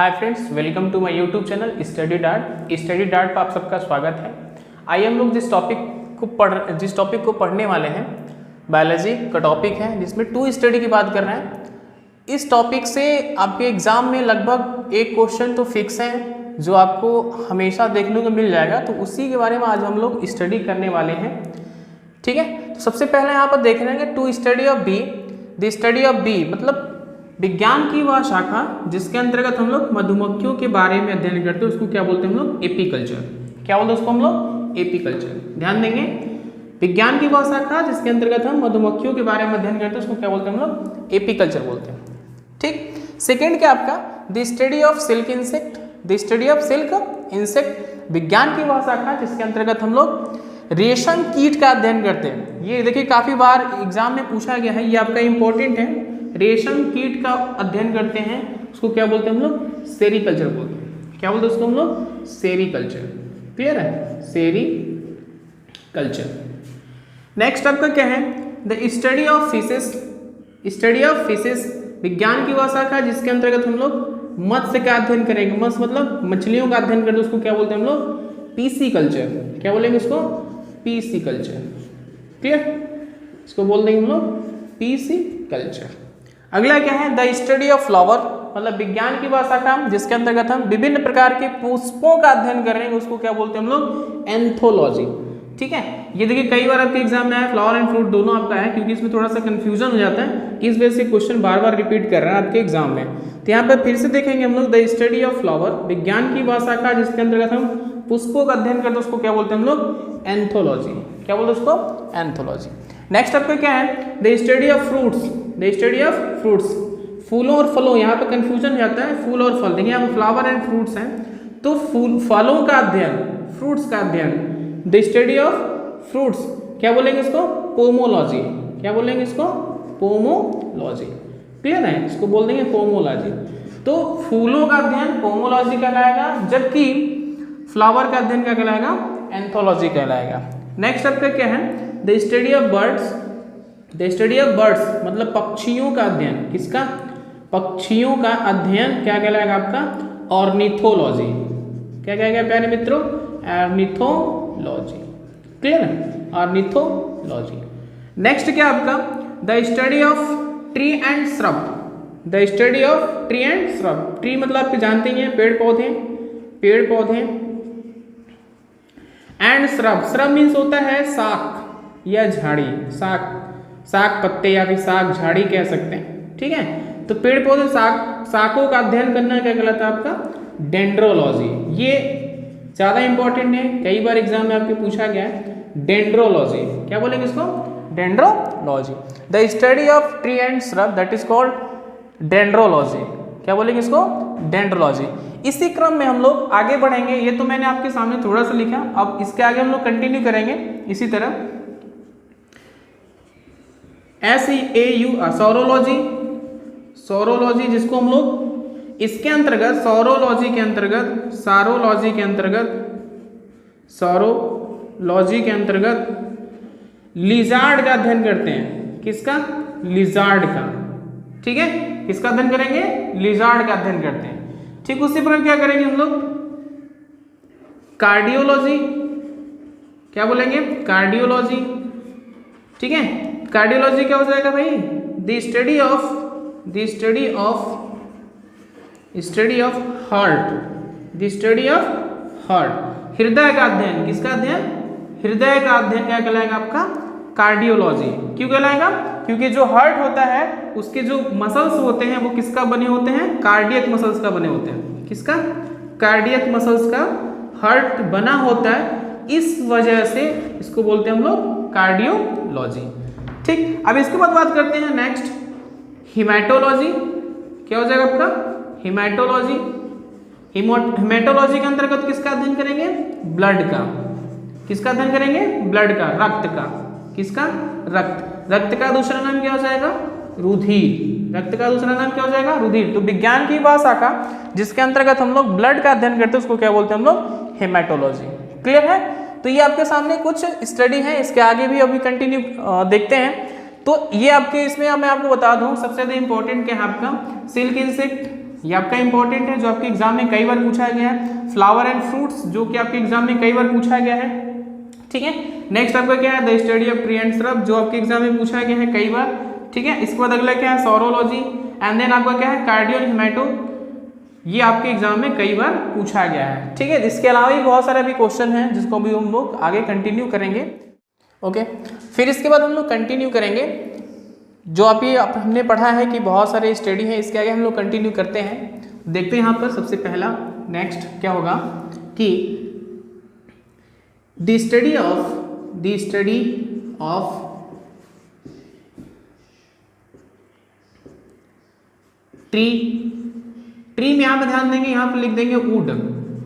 Hi friends, welcome to my YouTube channel study dart पर आप सबका स्वागत है। आइए हम लोग जिस टॉपिक को पढ़ने वाले हैं, बायोलॉजी का टॉपिक है जिसमें टू स्टडी की बात कर रहे हैं। इस टॉपिक से आपके एग्जाम में लगभग एक क्वेश्चन तो फिक्स है जो आपको हमेशा देखने को मिल जाएगा, तो उसी के बारे में आज हम लोग स्टडी करने वाले हैं। ठीक है, तो सबसे पहले यहाँ पर देख रहे हैं to study of B. The study of B मतलब विज्ञान की वह शाखा जिसके अंतर्गत हम लोग मधुमक्खियों के बारे में अध्ययन करते हैं, उसको क्या बोलते हैं हम लोग? एपीकल्चर। क्या बोलते हैं उसको हम लोग? एपीकल्चर। ध्यान देंगे, विज्ञान की वह शाखा जिसके अंतर्गत हम मधुमक्खियों के बारे में अध्ययन करते हैं, उसको क्या बोलते हैं हम लोग? एपीकल्चर बोलते हैं। ठीक, सेकेंड क्या आपका? The study of silk insect. The study of silk insect विज्ञान की वह शाखा जिसके अंतर्गत हम लोग रेशम कीट का अध्ययन करते हैं। ये देखिए काफी बार एग्जाम में पूछा गया है, ये आपका इंपॉर्टेंट है। रेशम कीट का अध्ययन करते हैं, उसको क्या बोलते हैं हम लोग? सेरीकल्चर बोलते हैं। क्या बोलते हैं उसको हम लोग? सेरीकल्चर। क्लियर है? सेरीकल्चर। नेक्स्ट आपका क्या है? The study of fishes. Study of fishes विज्ञान की वह शाखा जिसके अंतर्गत हम लोग मत्स्य का अध्ययन करेंगे। मत्स्य मतलब मछलियों का अध्ययन करते हैं, उसको क्या बोलते हैं हम लोग? पीसीकल्चर। क्या बोलेंगे इसको? पीसीकल्चर। क्लियर, इसको बोल देंगे हम लोग पीसीकल्चर। अगला क्या है? द स्टडी ऑफ फ्लावर मतलब विज्ञान की वह शाखा जिसके अंतर्गत हम विभिन्न प्रकार के पुष्पों का अध्ययन कर रहे हैं, उसको क्या बोलते हैं हम लोग? एंथोलॉजी। ठीक है, ये देखिए कई बार आपके एग्जाम में आया, फ्लावर एंड फ्रूट दोनों आपका है, क्योंकि इसमें थोड़ा सा कंफ्यूजन हो जाता है, इस वजह से क्वेश्चन बार बार रिपीट कर रहा है आपके एग्जाम में। तो यहाँ पर फिर से देखेंगे हम लोग द स्टडी ऑफ फ्लावर विज्ञान की वह शाखा जिसके अंतर्गत हम पुष्पों का अध्ययन करते हैं, उसको क्या बोलते हैं हम लोग? एंथोलॉजी। क्या बोलते हैं उसको? एंथोलॉजी। नेक्स्ट आपका क्या है? The study of fruits. The study of fruits फूलों और फलों, यहाँ पे कंफ्यूजन हो जाता है फूल और फल। देखिए यहाँ पे फ्लावर एंड फ्रूट्स हैं, तो फूल फलों का अध्ययन, फ्रूट्स का अध्ययन। द स्टडी ऑफ फ्रूट्स क्या बोलेंगे इसको? पोमोलॉजी। क्या बोलेंगे इसको? पोमोलॉजी। क्लियर है, इसको बोल देंगे पोमोलॉजी। तो फूलों का अध्ययन पोमोलॉजी कहलाएगा, जबकि फ्लावर का अध्ययन क्या कहलाएगा? एंथोलॉजी कहलाएगा। नेक्स्ट आपका क्या है? The study of birds. The study of birds मतलब पक्षियों का अध्ययन। किसका? पक्षियों का अध्ययन क्या कहलाएगा आपका? ऑर्निथोलॉजी। क्या कहेगा प्यारे मित्रों? ऑर्निथोलॉजी। क्लियर है? ऑर्निथोलॉजी। नेक्स्ट क्या आपका? The study of tree and shrub. The study of tree and shrub. Tree मतलब आप जानते ही हैं पेड़ पौधे, पेड़ पौधे। एंड श्रब, श्रब मीन्स होता है शाख या झाड़ी, शाख पत्ते या फिर शाख झाड़ी कह सकते हैं। ठीक है, तो पेड़ पौधे शाखों का अध्ययन करना क्या कहलाता है आपका? डेंड्रोलॉजी। ये ज्यादा इंपॉर्टेंट है, कई बार एग्जाम में आपके पूछा गया है। डेंड्रोलॉजी। क्या बोलेंगे इसको? Dendrology. The study of tree and shrub that is called dendrology. क्या बोलेंगे इसको? डेंड्रोलॉजी। इसी क्रम में हम लोग आगे बढ़ेंगे। ये तो मैंने आपके सामने थोड़ा सा लिखा, अब इसके आगे हम लोग कंटिन्यू करेंगे इसी तरह। SEAU saurology. सौरोलॉजी जिसको हम लोग इसके अंतर्गत सौरोलॉजी के अंतर्गत लिजार्ड का अध्ययन करते हैं। किसका? लिजार्ड का। ठीक है, किसका अध्ययन करेंगे? लिजार्ड का अध्ययन करते हैं। ठीक, उसी पर क्या करेंगे हम लोग? कार्डियोलॉजी। क्या बोलेंगे? कार्डियोलॉजी। ठीक है, कार्डियोलॉजी क्या हो जाएगा भाई? The study of heart. The study of heart, हृदय का अध्ययन। किसका अध्ययन? हृदय का अध्ययन क्या कहलाएगा आपका? कार्डियोलॉजी। क्यों कहलाएगा? क्योंकि जो हार्ट होता है उसके जो मसल्स होते हैं वो किसका बने होते हैं? कार्डियक मसल्स का बने होते हैं। किसका? कार्डियक मसल्स का हार्ट बना होता है, इस वजह से इसको बोलते हैं हम लोग कार्डियोलॉजी। ठीक, अब इसके बाद बात करते हैं नेक्स्ट हिमेटोलॉजी। क्या हो जाएगा आपका? हिमेटोलॉजी। हिमेटोलॉजी के अंतर्गत किसका अध्ययन करेंगे? ब्लड का। किसका अध्ययन करेंगे? ब्लड का, रक्त का। किसका? रक्त। रक्त का दूसरा नाम क्या हो जाएगा? रुधिर। रक्त का दूसरा नाम क्या हो जाएगा? रुधिर। तो विज्ञान की वह शाखा जिसके अंतर्गत हम लोग ब्लड का अध्ययन करते हैं, उसको क्या बोलते हैं हम लोग? हेमेटोलॉजी। क्लियर है? तो ये आपके सामने कुछ स्टडी है, इसके आगे भी अभी कंटिन्यू देखते हैं। तो ये आपके इसमें मैं आपको बता दूं सबसे ज्यादा इंपॉर्टेंट क्या है आपका? Silk insect. ये आपका इंपॉर्टेंट है, जो आपके एग्जाम में कई बार पूछा गया है। फ्लावर एंड फ्रूट्स, जो कि आपके एग्जाम में कई बार पूछा गया है, ठीक है। नेक्स्ट आपका क्या है, the study of tree and shrub, जो आपके एग्जाम में पूछा गया है कई बार, ठीक है। इसके बाद अगला क्या है, सॉरोलॉजी, एंड देन आपका क्या है, कार्डियो हेमेटो, ये आपके एग्जाम में कई बार पूछा गया है, ठीक है। इसके अलावा भी बहुत सारे अभी क्वेश्चन हैं जिसको भी हम लोग आगे कंटिन्यू करेंगे, ओके। फिर इसके बाद हम लोग कंटिन्यू करेंगे जो अभी हमने पढ़ा है कि बहुत सारे स्टडी हैं, इसके आगे हम लोग कंटिन्यू करते हैं। देखते हैं यहाँ पर सबसे पहला नेक्स्ट क्या होगा कि द स्टडी ऑफ ट्री में यहाँ पर ध्यान देंगे, यहाँ पर लिख देंगे would,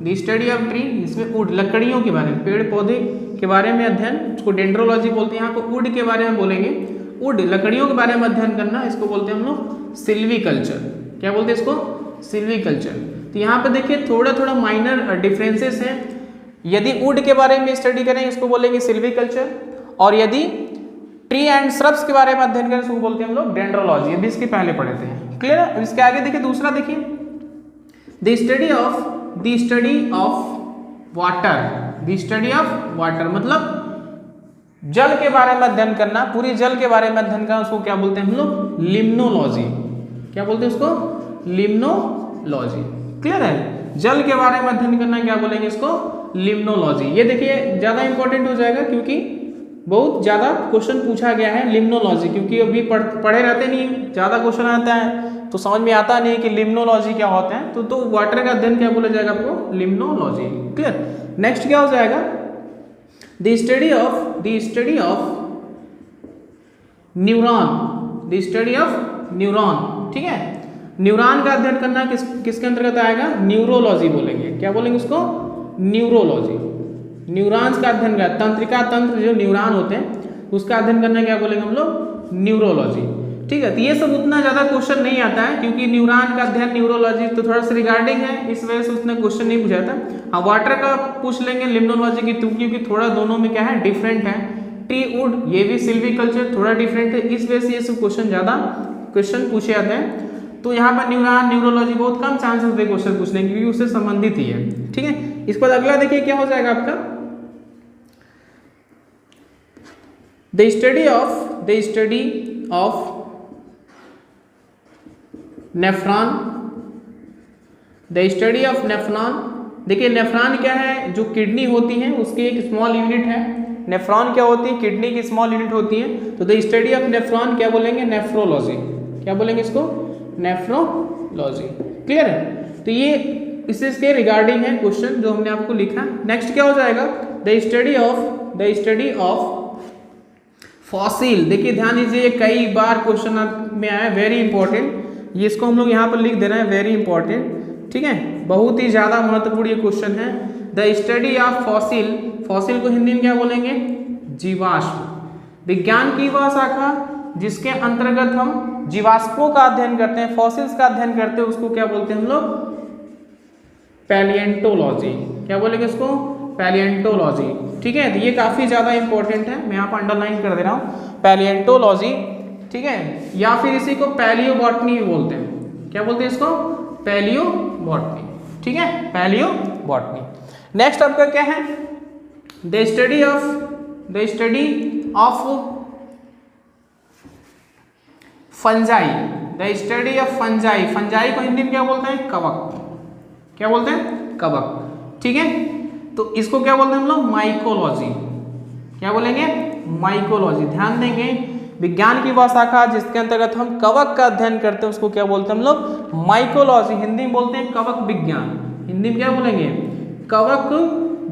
the study of tree, इसमें वुड लकड़ियों के बारे में, पेड़ पौधे के बारे में अध्ययन, उसको डेंड्रोलॉजी बोलते हैं। यहाँ पर वुड के बारे में बोलेंगे, वुड लकड़ियों के बारे में अध्ययन करना, इसको बोलते हैं हम लोग सिल्वीकल्चर। क्या बोलते हैं इसको, सिल्वीकल्चर। तो यहाँ पर देखिए थोड़ा थोड़ा माइनर डिफरेंसेस हैं। यदि वुड के बारे में स्टडी करें इसको बोलेंगे सिल्वीकल्चर, और यदि ट्री एंड श्रब्स के बारे में अध्ययन करें इसको बोलते हैं हम लोग डेंड्रोलॉजी। अभी इसके पहले पढ़े थे, क्लियर है। इसके आगे देखिए दूसरा, देखिए द स्टडी ऑफ वाटर, मतलब जल के बारे में अध्ययन करना, पूरी जल के बारे में अध्ययन करना, उसको क्या बोलते हैं हम लोग, लिम्नोलॉजी। क्या बोलते हैं उसको, लिम्नोलॉजी, क्लियर है। जल के बारे में अध्ययन करना क्या बोलेंगे इसको, लिम्नोलॉजी। ये देखिए ज़्यादा इंपॉर्टेंट हो जाएगा क्योंकि बहुत ज़्यादा क्वेश्चन पूछा गया है लिम्नोलॉजी, क्योंकि अभी पढ़े रहते नहीं, ज़्यादा क्वेश्चन आता है तो समझ में आता नहीं कि लिम्नोलॉजी क्या होता है। तो वाटर का अध्ययन क्या बोला जाएगा आपको, लिम्नोलॉजी, क्लियर। नेक्स्ट क्या हो जाएगा, द स्टडी ऑफ न्यूरॉन, ठीक है। न्यूरॉन का अध्ययन करना किसके अंतर्गत आएगा, न्यूरोलॉजी बोलेंगे। क्या बोलेंगे उसको, न्यूरोलॉजी। न्यूरॉन्स का अध्ययन करना, तंत्रिका तंत्र जो न्यूरॉन होते हैं उसका अध्ययन करना क्या बोलेंगे हम लोग, न्यूरोलॉजी, ठीक है। तो ये सब उतना ज़्यादा क्वेश्चन नहीं आता है क्योंकि न्यूरॉन का अध्ययन न्यूरोलॉजी तो थोड़ा सा रिगार्डिंग है, इस वजह से उतना क्वेश्चन नहीं पूछा था। हाँ, वाटर का पूछ लेंगे लिम्नोलॉजी की, क्योंकि थोड़ा दोनों में क्या है, डिफरेंट है। ट्री वुड ये भी सिल्वीकल्चर थोड़ा डिफरेंट है, इस वजह से ये सब क्वेश्चन पूछे जाते हैं। तो यहाँ पर न्यूरॉन न्यूरोलॉजी बहुत कम चांसेस होते हैं क्वेश्चन पूछने के, क्योंकि उससे संबंधित ही है, ठीक है। इसके बाद अगला देखिए क्या हो जाएगा आपका, the study of nephron, the study of nephron. देखिए नेफ्रॉन क्या है, जो किडनी होती है उसकी एक स्मॉल यूनिट है। नेफ्रॉन क्या होती है, किडनी की स्मॉल यूनिट होती है। तो द स्टडी ऑफ नेफ्रॉन क्या बोलेंगे, नेफ्रोलॉजी। क्या बोलेंगे इसको, नेफ्रोलॉजी, क्लियर है। तो ये इसके रिगार्डिंग है क्वेश्चन जो हमने आपको लिखा। नेक्स्ट क्या हो जाएगा, द स्टडी ऑफ फॉसिल। देखिए ध्यान दीजिए, कई बार क्वेश्चन में आया, वेरी इंपॉर्टेंट, ये इसको हम लोग यहाँ पर लिख दे रहे हैं, वेरी इंपॉर्टेंट, ठीक है। बहुत ही ज़्यादा महत्वपूर्ण ये क्वेश्चन है। The study of fossil, fossil को हिंदी में क्या बोलेंगे, जीवाश्म। विज्ञान की वह शाखा जिसके अंतर्गत हम जीवाश्मों का अध्ययन करते हैं, फॉसिल्स का अध्ययन करते हैं, उसको क्या बोलते हैं हम लोग, पैलिएंटोलॉजी। क्या बोलेंगे इसको, पैलिएंटोलॉजी, ठीक है। तो ये काफ़ी ज़्यादा इंपॉर्टेंट है, मैं यहाँ पर अंडरलाइन कर दे रहा हूँ, पैलिएंटोलॉजी, ठीक है। या फिर इसी को पैलियोबॉटनी भी बोलते हैं। क्या बोलते हैं इसको, पैलियोबॉटनी, ठीक है, पैलियोबॉटनी। नेक्स्ट आपका क्या है, the study of fungi, the study of fungi. Fungi को हिंदी में क्या बोलते हैं, कवक। क्या बोलते हैं, कवक, ठीक है। तो इसको क्या बोलते हैं हम लोग, माइकोलॉजी। क्या बोलेंगे, माइकोलॉजी। ध्यान देंगे, विज्ञान की वह शाखा जिसके अंतर्गत हम कवक का अध्ययन करते हैं उसको क्या बोलते हैं हम लोग, माइकोलॉजी। हिंदी में बोलते हैं कवक विज्ञान। हिंदी में क्या बोलेंगे, कवक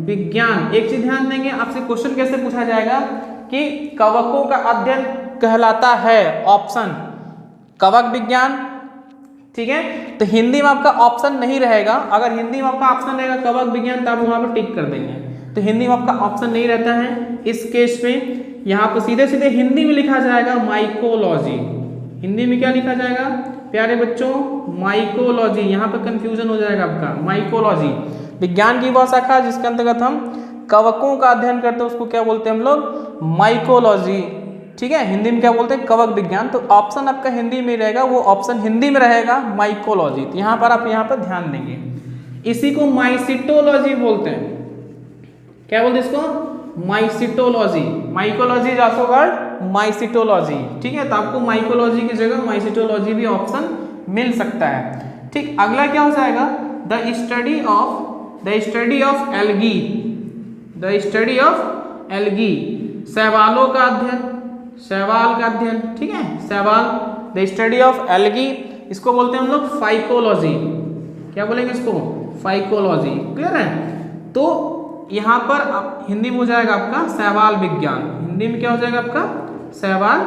विज्ञान। एक चीज ध्यान देंगे, आपसे क्वेश्चन कैसे पूछा जाएगा कि कवकों का अध्ययन कहलाता है, ऑप्शन कवक विज्ञान, ठीक है। तो हिंदी में आपका ऑप्शन नहीं रहेगा। अगर हिंदी में आपका ऑप्शन रहेगा कवक विज्ञान तो आप वहां पर टिक कर देंगे। तो हिंदी में आपका ऑप्शन नहीं रहता है इस केस में, यहाँ पर सीधे सीधे हिंदी में लिखा जाएगा माइकोलॉजी। हिंदी में क्या लिखा जाएगा प्यारे बच्चों, माइकोलॉजी। यहाँ पर कंफ्यूजन हो जाएगा आपका, माइकोलॉजी। विज्ञान की वह शाखा जिसके अंतर्गत हम कवकों का अध्ययन करते हैं उसको क्या बोलते हैं हम लोग, माइकोलॉजी, ठीक है, हिंदी में क्या बोलते हैं, कवक विज्ञान। तो ऑप्शन आपका हिंदी में रहेगा, वो ऑप्शन हिंदी में रहेगा माइकोलॉजी। तो यहाँ पर आप यहाँ पर ध्यान देंगे, इसी को माइसिटोलॉजी बोलते हैं। क्या बोलते हैं इसको, mycetology. Mycology is also word mycetology. ठीक है, तो आपको माइकोलॉजी की जगह माइसिटोलॉजी भी ऑप्शन मिल सकता है। ठीक, अगला क्या हो जाएगा, the study of algae. The study of algae, शैवालों का अध्ययन, शैवाल का अध्ययन। ठीक है, शैवाल, द स्टडी ऑफ एल्गी, इसको बोलते हैं हम लोग फाइकोलॉजी। क्या बोलेंगे इसको, फाइकोलॉजी। क्लियर है। तो यहाँ पर हिंदी में हो जाएगा आपका शैवाल विज्ञान। हिंदी में क्या हो जाएगा आपका, शैवाल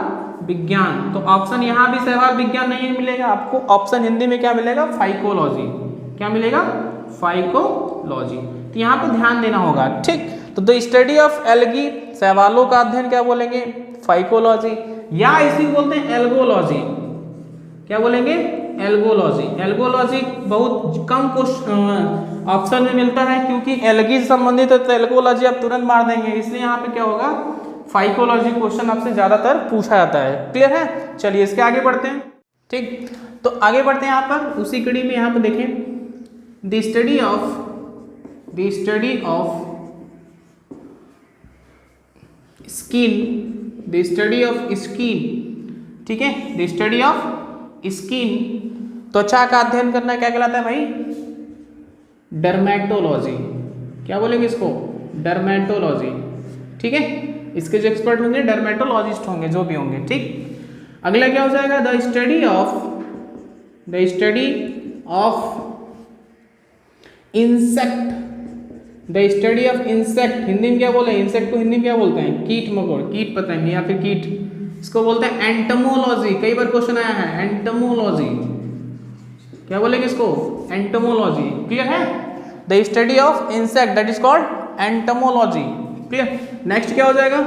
विज्ञान। तो ऑप्शन यहाँ भी शैवाल विज्ञान नहीं मिलेगा आपको, ऑप्शन हिंदी में क्या मिलेगा, फाइकोलॉजी। क्या मिलेगा, फाइकोलॉजी। तो यहाँ पर ध्यान देना होगा। ठीक, तो द स्टडी ऑफ एल्गी, शैवालों का अध्ययन क्या बोलेंगे, फाइकोलॉजी, या इसी बोलते हैं एल्गोलॉजी। क्या बोलेंगे, एल्गोलॉजी। एल्गोलॉजी बहुत कम ऑप्शन में मिलता है, क्योंकि एल्गी से संबंधित है, तो एल्गोलॉजी आप तुरंत मार देंगे, इसलिए यहाँ पे क्या होगा, फाइकोलॉजी क्वेश्चन आपसे ज्यादातर पूछा जाता है। क्लियर है। चलिए इसके आगे बढ़ते हैं। ठीक, तो आगे बढ़ते हैं यहाँ पर उसी कड़ी में। यहाँ पर देखें, the study of skin, the study of skin. ठीक है, द स्टडी ऑफ स्किन, त्वचा का अध्ययन करना क्या कहलाता है भाई, डर्मेटोलॉजी। क्या बोलेंगे इसको, डर्मेटोलॉजी। ठीक है, इसके जो एक्सपर्ट होंगे डर्मेटोलॉजिस्ट होंगे, जो भी होंगे। ठीक, अगला क्या हो जाएगा, the study of insect. The study of insect, Hindi में क्या बोले, इंसेक्ट को हिंदी में क्या बोलते हैं, कीट मकोड़, कीट पतंग या फिर कीट, इसको बोलते हैं एंटमोलॉजी। कई बार क्वेश्चन आया है, एंटमोलॉजी। क्या बोलेंगे इसको, एंटमोलॉजी। क्लियर है, the study of insect, that is called entomology. Clear. Next क्या हो जाएगा,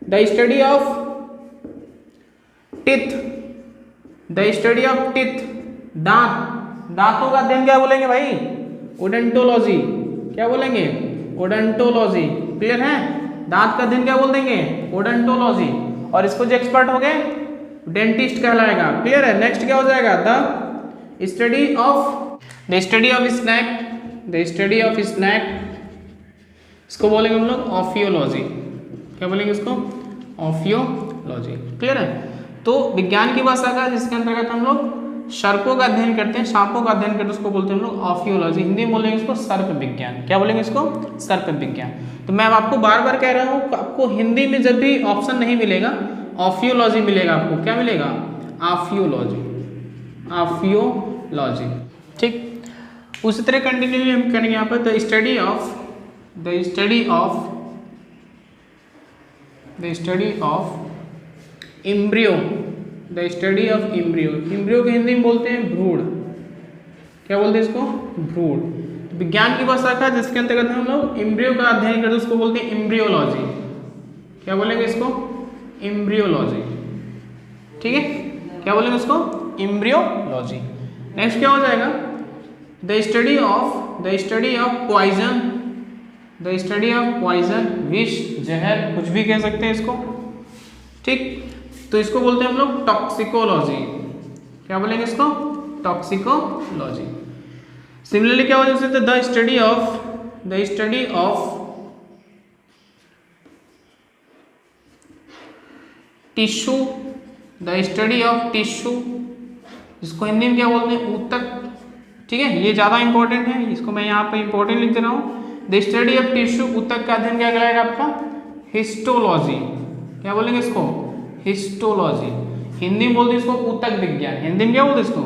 the study of teeth, the study of teeth, दांत, दांतों का अध्ययन क्या बोलेंगे भाई, ओडेंटोलॉजी। क्या बोलेंगे, ओडेंटोलॉजी। क्लियर है, दांत का अध्ययन क्या बोल देंगे, ओडेंटोलॉजी। और इसको जो एक्सपर्ट हो गए डेंटिस्ट कहलाएगा। क्लियर है। नेक्स्ट क्या हो जाएगा, the study of snack, the study of snack, इसको बोलेंगे हम लोग ऑफियोलॉजी। क्या बोलेंगे इसको, ऑफियोलॉजी। क्लियर है। तो विज्ञान की भाषा का जिसके अंतर्गत हम लोग सर्पों का अध्ययन करते हैं, सांपों का अध्ययन करते हैं, उसको बोलते हैं हम लोग ऑफियोलॉजी। हिंदी में बोलेंगे इसको सर्प विज्ञान। क्या बोलेंगे इसको, सर्प विज्ञान। तो मैं आपको बार बार कह रहा हूँ, आपको हिंदी में जब भी ऑप्शन नहीं मिलेगा, ऑफियोलॉजी मिलेगा आपको। क्या मिलेगा, ऑफियोलॉजी, ऑफियोलॉजी। ठीक, उसी तरह कंटिन्यू हम करेंगे यहाँ पर, the study of embryo, the study of embryo. Embryo को हिंदी में बोलते हैं भ्रूण। क्या बोलते हैं इसको, भ्रूण। विज्ञान की भाषा का जिसके अंतर्गत हम लोग एम्ब्रियो का अध्ययन करते हैं, उसको बोलते हैं एम्ब्रियोलॉजी। क्या बोलेंगे इसको, एम्ब्रियोलॉजी। ठीक है, क्या बोलेंगे उसको, एम्ब्रियोलॉजी। नेक्स्ट क्या हो जाएगा, the study of poison, the study of poison, विष, जहर, कुछ भी कह सकते हैं इसको। ठीक, तो इसको बोलते हैं हम लोग टॉक्सिकोलॉजी। क्या बोलेंगे इसको, टॉक्सिकोलॉजी। सिमिलरली क्या हो सकता है, the study of tissue, the study of tissue, इसको हिंदी में क्या बोलते हैं, ऊतक। ठीक है, ये ज़्यादा इंपॉर्टेंट है, इसको मैं यहाँ पे इंपॉर्टेंट लिख दे रहा हूँ। द स्टडी ऑफ टिश्यू, ऊतक का अध्ययन क्या कहलाएगा आपका, हिस्टोलॉजी। क्या बोलेंगे इसको, हिस्टोलॉजी। हिंदी में बोलते हैं इसको ऊतक विज्ञान। हिंदी में क्या बोलते हैं इसको,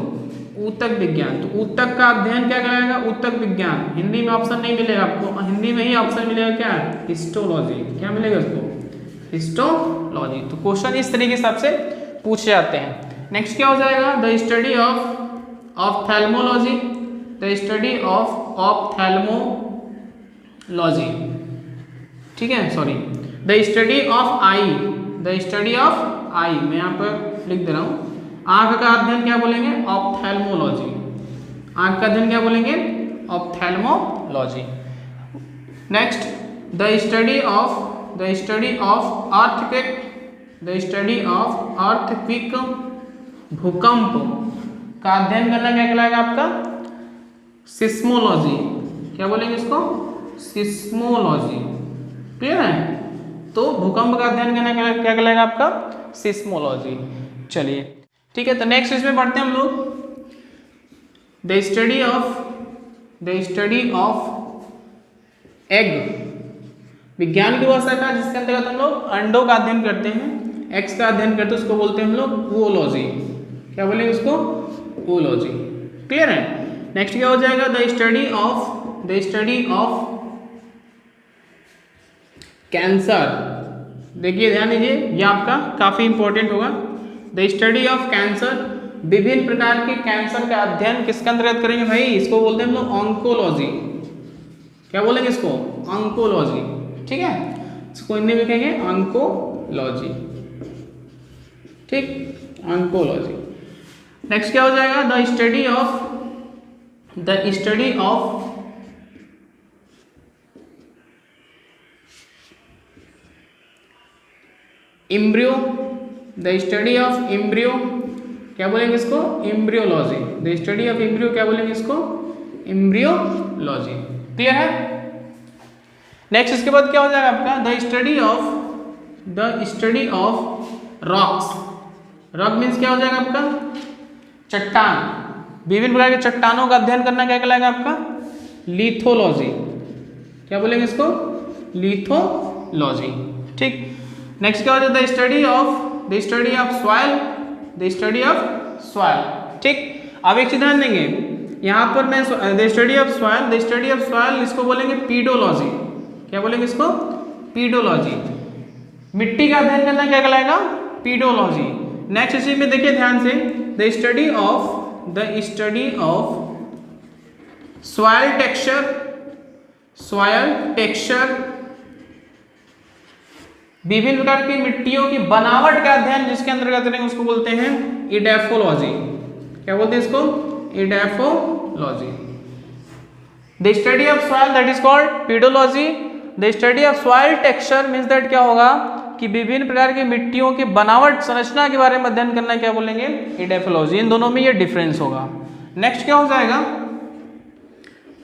ऊतक विज्ञान। तो ऊतक का अध्ययन क्या कहलाएगा, ऊतक विज्ञान। हिंदी में ऑप्शन नहीं मिलेगा आपको, हिंदी में ही ऑप्शन मिलेगा क्या, हिस्टोलॉजी। क्या मिलेगा इसको, हिस्टोलॉजी। तो क्वेश्चन इस तरीके से आपसे पूछे जाते हैं। नेक्स्ट क्या हो जाएगा, the study of ophthalmology, the study of ophthalmology. ठीक है, sorry, the study of eye, the study of eye, मैं यहाँ पर लिख दे रहा हूँ। आंख का अध्ययन क्या बोलेंगे, ऑप्थेल्मोलॉजी। आंख का अध्ययन क्या बोलेंगे, ophthalmology. Next, the study of earthquake, the study of earthquake, भूकंप का अध्ययन करना क्या कहलाएगा आपका? सिस्मोलॉजी। क्या बोलेंगे इसको? सिस्मोलॉजी। क्लियर है? तो भूकंप का अध्ययन करना क्या कहलाएगा आपका? सिस्मोलॉजी। चलिए ठीक है, तो नेक्स्ट इसमें पढ़ते हैं हम लोग द स्टडी ऑफ एग, विज्ञान की वह शाखा जिसके अंतर्गत हम लोग अंडों का अध्ययन करते हैं, एग्स का अध्ययन करते हैं, उसको बोलते हैं हम लोग ओलॉजी। क्या बोलेंगे उसको? ओलॉजी। क्लियर है? नेक्स्ट क्या हो जाएगा? The study of cancer. देखिए ध्यान दीजिए, यह आपका काफी इंपॉर्टेंट होगा। द स्टडी ऑफ कैंसर, विभिन्न प्रकार के कैंसर का अध्ययन किसके अंतर्गत करेंगे भाई? इसको बोलते हैं हम लोग ऑन्कोलॉजी। क्या बोलेंगे इसको? ऑन्कोलॉजी। ठीक है, इसको हिंदी में कहेंगे ऑन्कोलॉजी। ठीक, ऑन्कोलॉजी। नेक्स्ट क्या हो जाएगा? The study of embryo, the study of embryo. क्या बोलेंगे इसको? Embryology. The study of embryo क्या बोलेंगे इसको? एम्ब्रियोलॉजी। क्लियर है? नेक्स्ट इसके बाद क्या हो जाएगा आपका? The study of rocks. Rock means क्या हो जाएगा आपका? चट्टान। विभिन्न प्रकार के चट्टानों का अध्ययन करना क्या कहलाएगा आपका? लिथोलॉजी। क्या बोलेंगे इसको? लिथोलॉजी। ठीक, नेक्स्ट क्या हो जाएगा? The study of soil. ठीक, अब एक चीज ध्यान देंगे, यहाँ पर मैं द स्टडी ऑफ सॉइल इसको बोलेंगे पीडोलॉजी। क्या बोलेंगे इसको? पीडोलॉजी। मिट्टी का अध्ययन करना क्या कहलाएगा? पीडोलॉजी। नेक्स्ट इसी में देखिए ध्यान से, the study of soil texture, विभिन्न प्रकार की मिट्टियों की बनावट का अध्ययन जिसके अंतर्गत करेंगे उसको बोलते हैं इडेफोलॉजी। क्या बोलते हैं इसको? Edaphology. The study of soil that is called pedology. The study of soil texture means that क्या होगा कि विभिन्न प्रकार की मिट्टियों की बनावट संरचना के बारे में अध्ययन करना क्या बोलेंगे? इडेफोलॉजी। इन दोनों में ये डिफरेंस होगा। नेक्स्ट क्या हो जाएगा?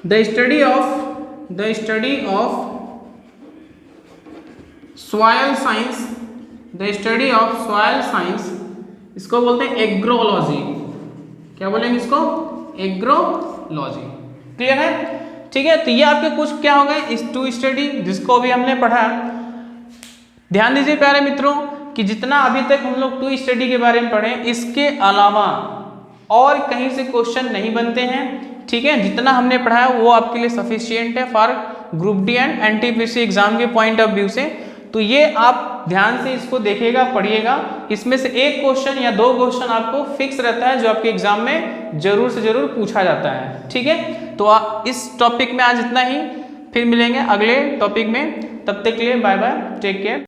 The study of soil science, the study of soil science इसको बोलते हैं एग्रोलॉजी। क्या बोलेंगे इसको? एग्रोलॉजी। क्लियर है? ठीक है, तो ये आपके कुछ क्या हो गए इस टू स्टडी जिसको भी हमने पढ़ा। ध्यान दीजिए प्यारे मित्रों कि जितना अभी तक हम लोग टू स्टडी के बारे में पढ़े, इसके अलावा और कहीं से क्वेश्चन नहीं बनते हैं। ठीक है, जितना हमने पढ़ा है वो आपके लिए सफिशिएंट है for group D and NTPC exam के पॉइंट ऑफ व्यू से। तो ये आप ध्यान से इसको देखिएगा, पढ़िएगा। इसमें से एक क्वेश्चन या दो क्वेश्चन आपको फिक्स रहता है जो आपके एग्जाम में जरूर से जरूर पूछा जाता है। ठीक है, तो इस टॉपिक में आज इतना ही, फिर मिलेंगे अगले टॉपिक में। तब तक के लिए बाय बाय, टेक केयर।